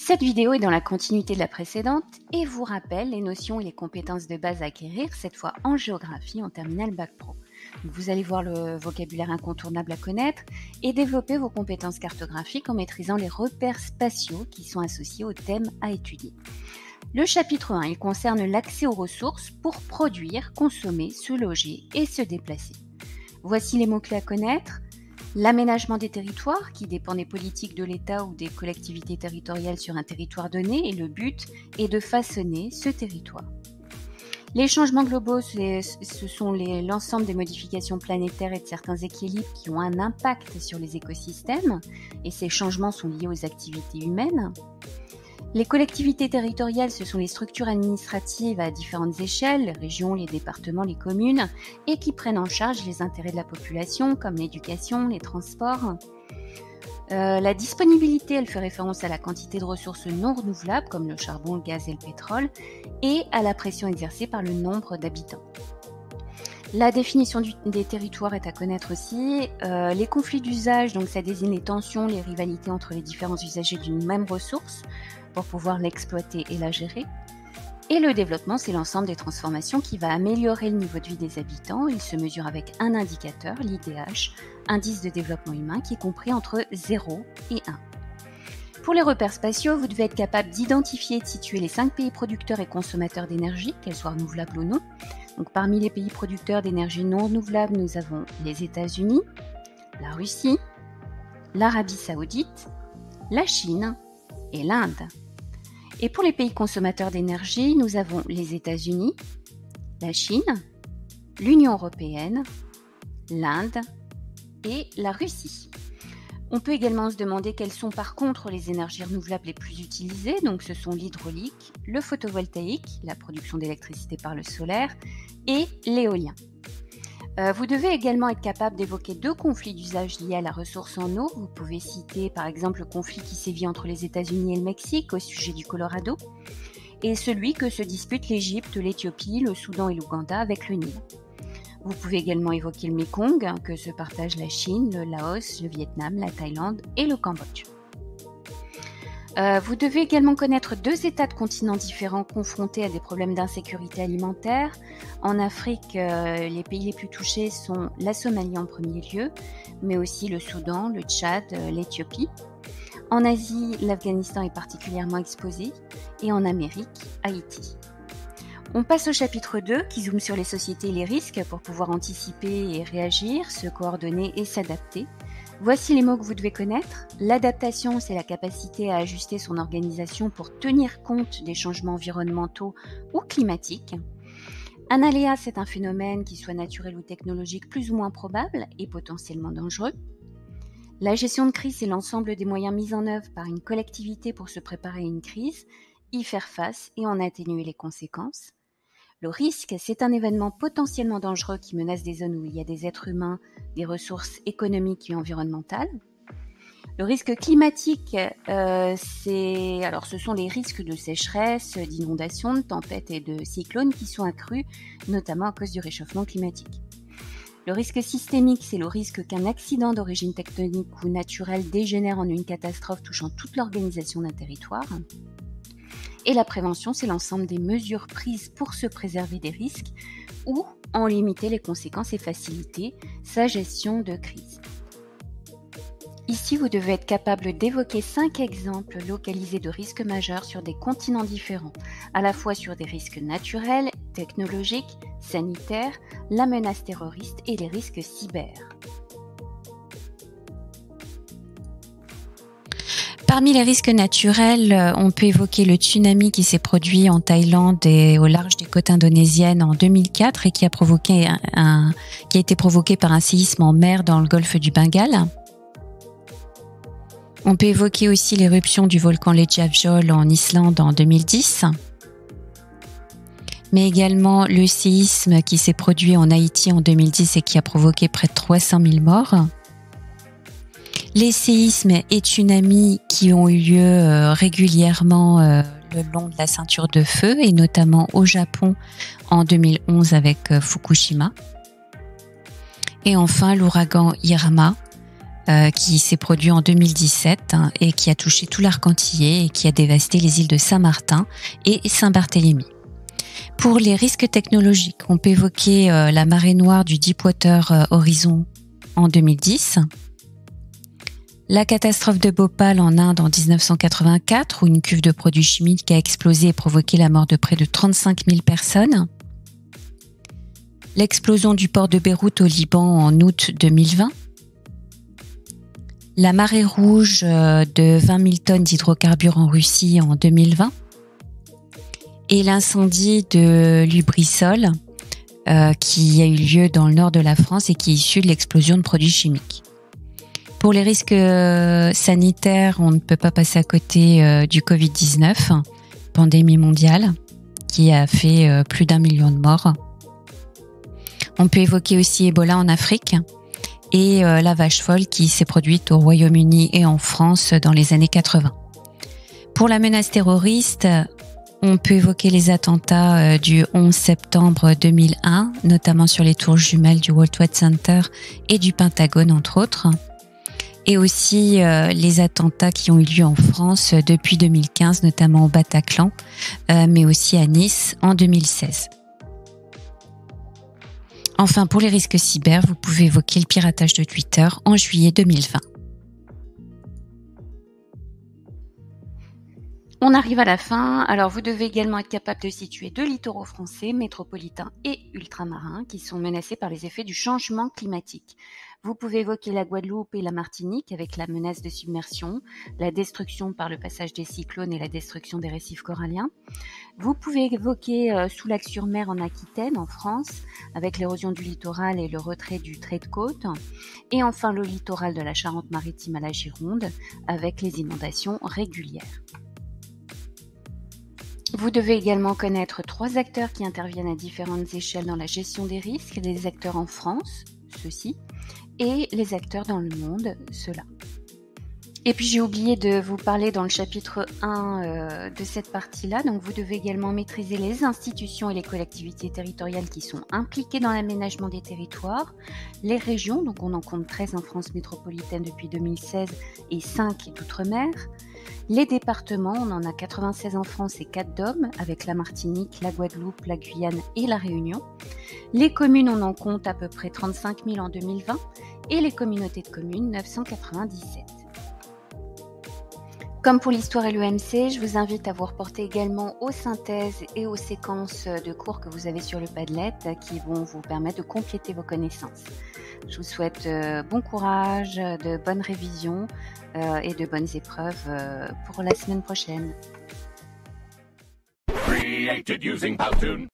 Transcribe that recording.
Cette vidéo est dans la continuité de la précédente et vous rappelle les notions et les compétences de base à acquérir, cette fois en géographie en terminale Bac Pro. Donc vous allez voir le vocabulaire incontournable à connaître et développer vos compétences cartographiques en maîtrisant les repères spatiaux qui sont associés au thème à étudier. Le chapitre 1, il concerne l'accès aux ressources pour produire, consommer, se loger et se déplacer. Voici les mots-clés à connaître. L'aménagement des territoires, qui dépend des politiques de l'État ou des collectivités territoriales sur un territoire donné, et le but est de façonner ce territoire. Les changements globaux, ce sont l'ensemble des modifications planétaires et de certains équilibres qui ont un impact sur les écosystèmes, et ces changements sont liés aux activités humaines. Les collectivités territoriales, ce sont les structures administratives à différentes échelles, les régions, les départements, les communes, et qui prennent en charge les intérêts de la population, comme l'éducation, les transports. La disponibilité, elle fait référence à la quantité de ressources non renouvelables, comme le charbon, le gaz et le pétrole, et à la pression exercée par le nombre d'habitants. La définition des territoires est à connaître aussi. Les conflits d'usage, donc ça désigne les tensions, les rivalités entre les différents usagers d'une même ressource pour pouvoir l'exploiter et la gérer. Et le développement, c'est l'ensemble des transformations qui va améliorer le niveau de vie des habitants. Il se mesure avec un indicateur, l'IDH, indice de développement humain, qui est compris entre 0 et 1. Pour les repères spatiaux, vous devez être capable d'identifier et de situer les 5 pays producteurs et consommateurs d'énergie, qu'elles soient renouvelables ou non. Donc, parmi les pays producteurs d'énergie non renouvelable, nous avons les États-Unis, la Russie, l'Arabie Saoudite, la Chine et l'Inde. Et pour les pays consommateurs d'énergie, nous avons les États-Unis, la Chine, l'Union européenne, l'Inde et la Russie. On peut également se demander quelles sont par contre les énergies renouvelables les plus utilisées. Donc ce sont l'hydraulique, le photovoltaïque, la production d'électricité par le solaire et l'éolien. Vous devez également être capable d'évoquer 2 conflits d'usage liés à la ressource en eau. Vous pouvez citer par exemple le conflit qui sévit entre les États-Unis et le Mexique au sujet du Colorado et celui que se disputent l'Égypte, l'Éthiopie, le Soudan et l'Ouganda avec le Nil. Vous pouvez également évoquer le Mékong que se partagent la Chine, le Laos, le Vietnam, la Thaïlande et le Cambodge. Vous devez également connaître 2 États de continents différents confrontés à des problèmes d'insécurité alimentaire. En Afrique, les pays les plus touchés sont la Somalie en premier lieu, mais aussi le Soudan, le Tchad, l'Éthiopie. En Asie, l'Afghanistan est particulièrement exposé et en Amérique, Haïti. On passe au chapitre 2 qui zoome sur les sociétés et les risques pour pouvoir anticiper et réagir, se coordonner et s'adapter. Voici les mots que vous devez connaître. L'adaptation, c'est la capacité à ajuster son organisation pour tenir compte des changements environnementaux ou climatiques. Un aléa, c'est un phénomène qui soit naturel ou technologique plus ou moins probable et potentiellement dangereux. La gestion de crise, c'est l'ensemble des moyens mis en œuvre par une collectivité pour se préparer à une crise, y faire face et en atténuer les conséquences. Le risque, c'est un événement potentiellement dangereux qui menace des zones où il y a des êtres humains, des ressources économiques et environnementales. Le risque climatique, ce sont les risques de sécheresse, d'inondations, de tempêtes et de cyclones qui sont accrus, notamment à cause du réchauffement climatique. Le risque systémique, c'est le risque qu'un accident d'origine tectonique ou naturelle dégénère en une catastrophe touchant toute l'organisation d'un territoire. Et la prévention, c'est l'ensemble des mesures prises pour se préserver des risques ou en limiter les conséquences et faciliter sa gestion de crise. Ici, vous devez être capable d'évoquer 5 exemples localisés de risques majeurs sur des continents différents, à la fois sur des risques naturels, technologiques, sanitaires, la menace terroriste et les risques cyber. Parmi les risques naturels, on peut évoquer le tsunami qui s'est produit en Thaïlande et au large des côtes indonésiennes en 2004 et qui a été provoqué par un séisme en mer dans le golfe du Bengale. On peut évoquer aussi l'éruption du volcan Leyjavjol en Islande en 2010, mais également le séisme qui s'est produit en Haïti en 2010 et qui a provoqué près de 300 000 morts. Les séismes et tsunamis qui ont eu lieu régulièrement le long de la ceinture de feu et notamment au Japon en 2011 avec Fukushima. Et enfin l'ouragan Irma qui s'est produit en 2017 et qui a touché tout l'arc antillais et qui a dévasté les îles de Saint-Martin et Saint-Barthélemy. Pour les risques technologiques, on peut évoquer la marée noire du Deepwater Horizon en 2010, la catastrophe de Bhopal en Inde en 1984, où une cuve de produits chimiques a explosé et provoqué la mort de près de 35 000 personnes, l'explosion du port de Beyrouth au Liban en août 2020, la marée rouge de 20 000 tonnes d'hydrocarbures en Russie en 2020, et l'incendie de Lubrizol qui a eu lieu dans le nord de la France et qui est issu de l'explosion de produits chimiques. Pour les risques sanitaires, on ne peut pas passer à côté du Covid-19, pandémie mondiale, qui a fait plus d'1 million de morts. On peut évoquer aussi Ebola en Afrique et la vache folle qui s'est produite au Royaume-Uni et en France dans les années 80. Pour la menace terroriste, on peut évoquer les attentats du 11 septembre 2001, notamment sur les tours jumelles du World Trade Center et du Pentagone, entre autres. Et aussi les attentats qui ont eu lieu en France depuis 2015, notamment au Bataclan, mais aussi à Nice en 2016. Enfin, pour les risques cyber, vous pouvez évoquer le piratage de Twitter en juillet 2020. On arrive à la fin, alors vous devez également être capable de situer 2 littoraux français, métropolitains et ultramarins, qui sont menacés par les effets du changement climatique. Vous pouvez évoquer la Guadeloupe et la Martinique avec la menace de submersion, la destruction par le passage des cyclones et la destruction des récifs coralliens. Vous pouvez évoquer Soulac-sur-Mer en Aquitaine, en France, avec l'érosion du littoral et le retrait du trait de côte. Et enfin le littoral de la Charente-Maritime à la Gironde, avec les inondations régulières. Vous devez également connaître 3 acteurs qui interviennent à différentes échelles dans la gestion des risques, les acteurs en France, ceux-ci, et les acteurs dans le monde, ceux-là. Et puis j'ai oublié de vous parler dans le chapitre 1 de cette partie-là, donc vous devez également maîtriser les institutions et les collectivités territoriales qui sont impliquées dans l'aménagement des territoires, les régions, donc on en compte 13 en France métropolitaine depuis 2016 et 5 d'outre-mer, les départements, on en a 96 en France et 4 DOM, avec la Martinique, la Guadeloupe, la Guyane et la Réunion. Les communes, on en compte à peu près 35 000 en 2020 et les communautés de communes, 997. Comme pour l'histoire et l'EMC, je vous invite à vous reporter également aux synthèses et aux séquences de cours que vous avez sur le Padlet qui vont vous permettre de compléter vos connaissances. Je vous souhaite bon courage, de bonnes révisions et de bonnes épreuves pour la semaine prochaine. Created using Powtoon.